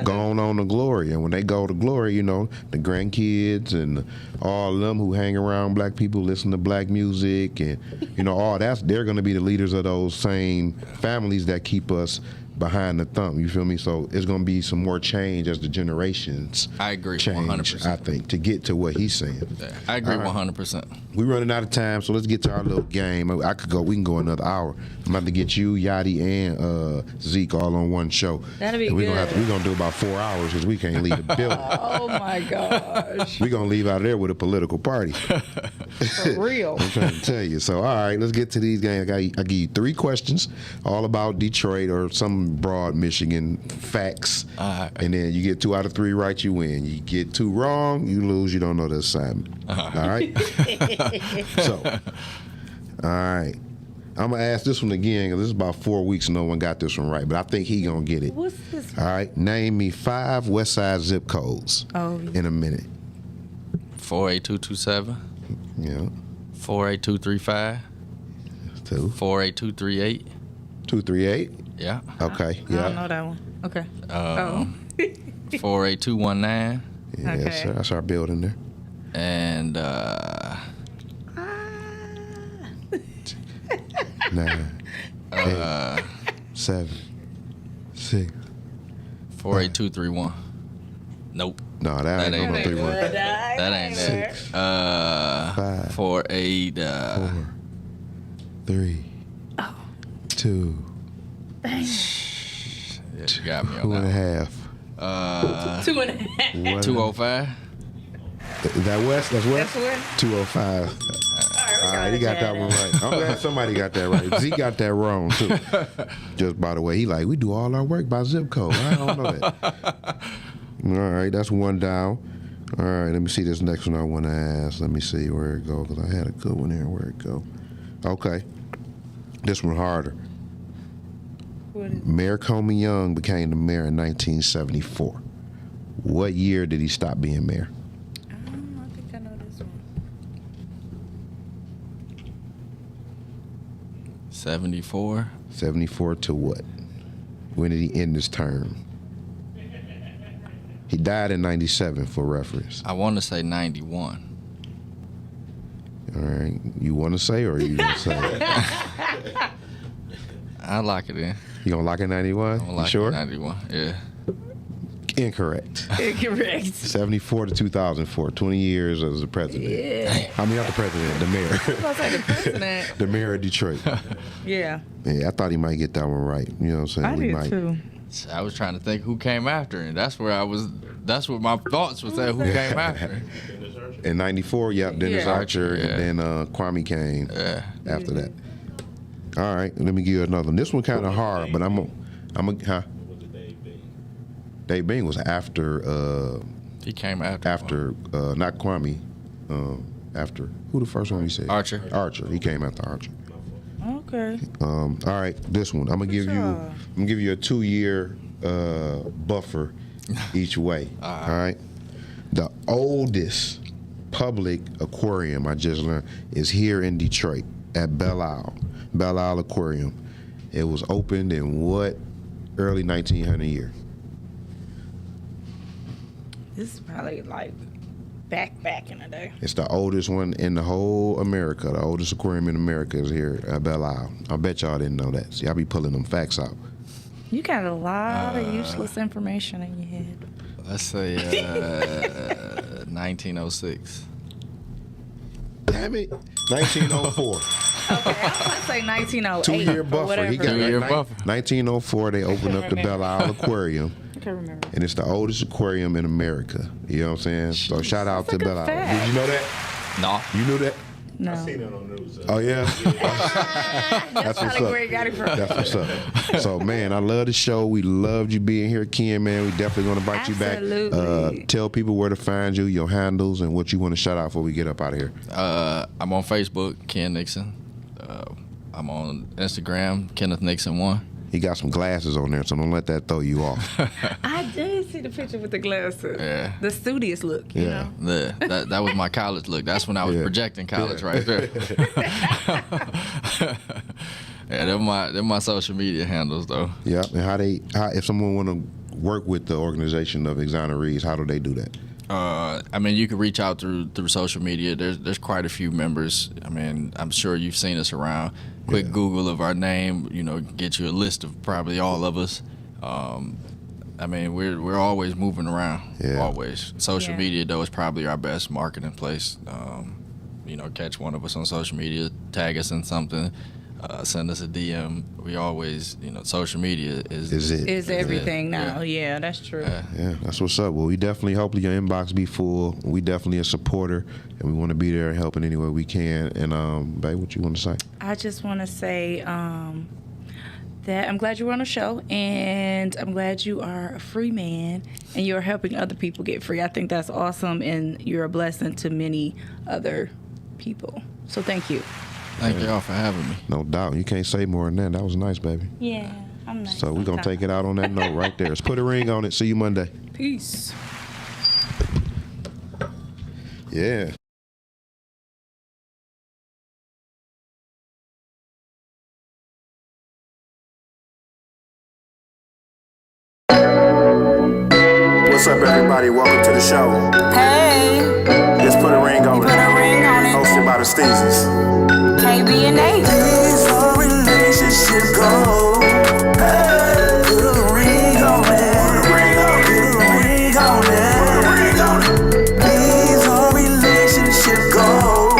C: go on to glory. And when they go to glory, the grandkids and all of them who hang around black people, listen to black music, and all they're gonna be the leaders of those same families that keep us behind the thumb. You feel me? So it's gonna be some more change as the generations
E: I agree
C: change.
E: 100%.
C: I think to get to what he's saying.
E: I agree
C: All right.
E: 100%.
C: We're running out of time, so let's get to our little game. We can go another hour. I'm about to get you, Yachty, and Zeke all on one show.
D: That'd be
C: And we're
D: good.
C: We're gonna do about 4 hours because we can't leave the building.
D: Oh my gosh.
C: We're gonna leave out of there with a political party.
D: For real.
C: I'm trying to tell you. So, all right, let's get to these games. I give you 3 questions, all about Detroit or some broad Michigan facts. And then you get 2 out of 3 right, you win. You get 2 wrong, you lose. You don't know the assignment. All right? So, all right. I'm going to ask this one again because this is about 4 weeks and no one got this one right, but I think he going to get it.
D: What's this?
C: All right. Name me 5 West Side zip codes
D: Oh,
C: in a minute.
E: 48227,
C: Yeah.
E: 48235,
C: 2.
E: 48238.
C: 238.
E: Yeah.
C: Okay.
D: I don't
C: Yeah.
D: know that one. Okay.
E: 48219
C: Yeah,
D: Okay.
C: that's our building there.
E: and
C: 9, 8, 7, 6.
E: 48231. Nope.
C: No, that
E: That
C: ain't
E: ain't
C: no
E: it.
C: 3 1.
E: That ain't it.
C: 5,
E: 48
C: 4, 3, 2,
E: yeah, you got me
C: 2
E: on
C: and a
E: that.
C: half.
D: 2.5.
C: 1.
E: 205.
C: Is that West? That's West?
D: That's West.
C: 205. All right, he got that one right. I'm glad somebody got that right. Zeke got that wrong too. Just by the way, we do all our work by zip code. I don't know that. All right, that's 1 down. All right, let me see this next one I want to ask. Let me see where it go because I had a good one here. Where it go? Okay, this one harder. Mayor Comey Young became the mayor in 1974. What year did he stop being mayor?
D: I think I know this one.
E: 74.
C: 74 to what? When did he end his term? He died in 97 for reference.
E: I want to say 91.
C: All right. You want to say or you going to say?
E: I lock it in.
C: You going to lock it 91?
E: I'm
C: You
E: like
C: sure?
E: 91. Yeah.
C: Incorrect.
D: Incorrect.
C: 74 to 2004. 20 years as the president.
D: Yeah.
C: I mean, not the president, the mayor.
D: I was about to say the president.
C: The mayor of Detroit.
D: Yeah.
C: Yeah, I thought he might get that one right. You know what I'm saying?
D: I did too.
E: I was trying to think who came after, and that's where my thoughts was at who came after.
C: In 94, yep, Dennis
D: Yeah.
C: Archer,
E: Yeah.
C: and then Kwame came
E: Yeah.
C: after that. All right, let me give you another one. This one kind of hard, but huh? Dave Bing was after,
E: He came after.
C: not Kwame, after, who the first one we said?
E: Archer.
C: Archer, he came after Archer.
D: Okay.
C: All right, this one, I'm gonna give you a 2-year buffer each way. All right. The oldest public aquarium I just learned is here in Detroit at Belle Isle Aquarium. It was opened in what early 1900 year?
D: This is probably like back in the day.
C: It's the oldest one in the whole America. The oldest aquarium in America is here at Belle Isle. I bet y'all didn't know that. See, I be pulling them facts out.
D: You got a lot of useless information in your head.
E: Let's say 1906.
C: Damn it. 1904.
D: Okay, I was about to say 1908.
C: 2-year
D: or
C: buffer.
D: whatever.
C: He got
E: 2-year
C: like
E: buffer.
C: 1904, they opened up the Belle Isle Aquarium.
D: I can't remember.
C: And it's the oldest aquarium in America. You know what I'm saying? So shout out
D: That's
C: to
D: a
C: Belle
D: good
C: Isle.
D: fact.
C: Did you know that?
E: No.
C: You knew that?
D: No.
C: Oh yeah.
D: That's
C: what's
D: probably
C: up.
D: where you got it from.
C: That's what's up. So man, I love the show. We loved you being here, Ken. Man, we definitely gonna invite you back.
D: Absolutely.
C: Tell people where to find you, your handles, and what you want to shout out before we get up out of here.
E: I'm on Facebook, Ken Nixon. I'm on Instagram, Kenneth Nixon 1.
C: He got some glasses on there, so don't let that throw you off.
D: I did see the picture with the glasses.
E: Yeah.
D: The studious look, you
C: Yeah.
D: know?
E: That was my college look. That's when I was
C: Yeah.
E: projecting college right there. Yeah, they're my social media handles though.
C: Yeah. And how if someone want to work with the organization of Exonerees, how do they do that?
E: I mean, you can reach out through social media. There's quite a few members. I mean, I'm sure you've seen us around. Quick Google of our name, get you a list of probably all of us. I mean, we're always moving around.
C: Yeah.
E: Always. Social
D: Yeah.
E: media though is probably our best marketing place. Catch one of us on social media, tag us in something, send us a DM. We always, social media is
C: it?
D: Is everything now. Yeah, that's true.
C: Yeah, that's what's up. Well, we definitely, hopefully your inbox be full. We definitely a supporter, and we want to be there and help in any way we can. And, babe, what you want to say?
D: I just want to say that I'm glad you were on the show, and I'm glad you are a free man, and you're helping other people get free. I think that's awesome, and you're a blessing to many other people. So thank you.
E: Thank y'all for having me.
C: No doubt. You can't say more than that. That was nice, baby.
D: Yeah, I'm nice.
C: So we're going to take it out on that note right there. Let's put a ring on it. See you Monday.
D: Peace.
C: Yeah. What's up, everybody? Welcome to the show.
F: Hey,
C: Let's put a ring on
F: put a ring on it.
C: Hosted by the Steezes.
F: KB and Nate.
A: These are relationship goals. Hey, put a ring on it. Put a ring on it. Put a ring on it. These are relationship goals.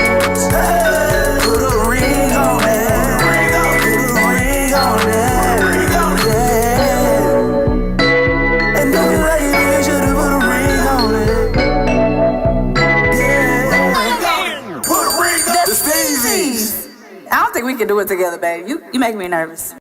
A: Hey, put a ring on it. Put a ring on it. Put a ring on it. Yeah. And if you like it, you should put a ring on it. Yeah. Put a ring on it. The Steezies.
F: I don't think we can do it together, babe. You make me nervous.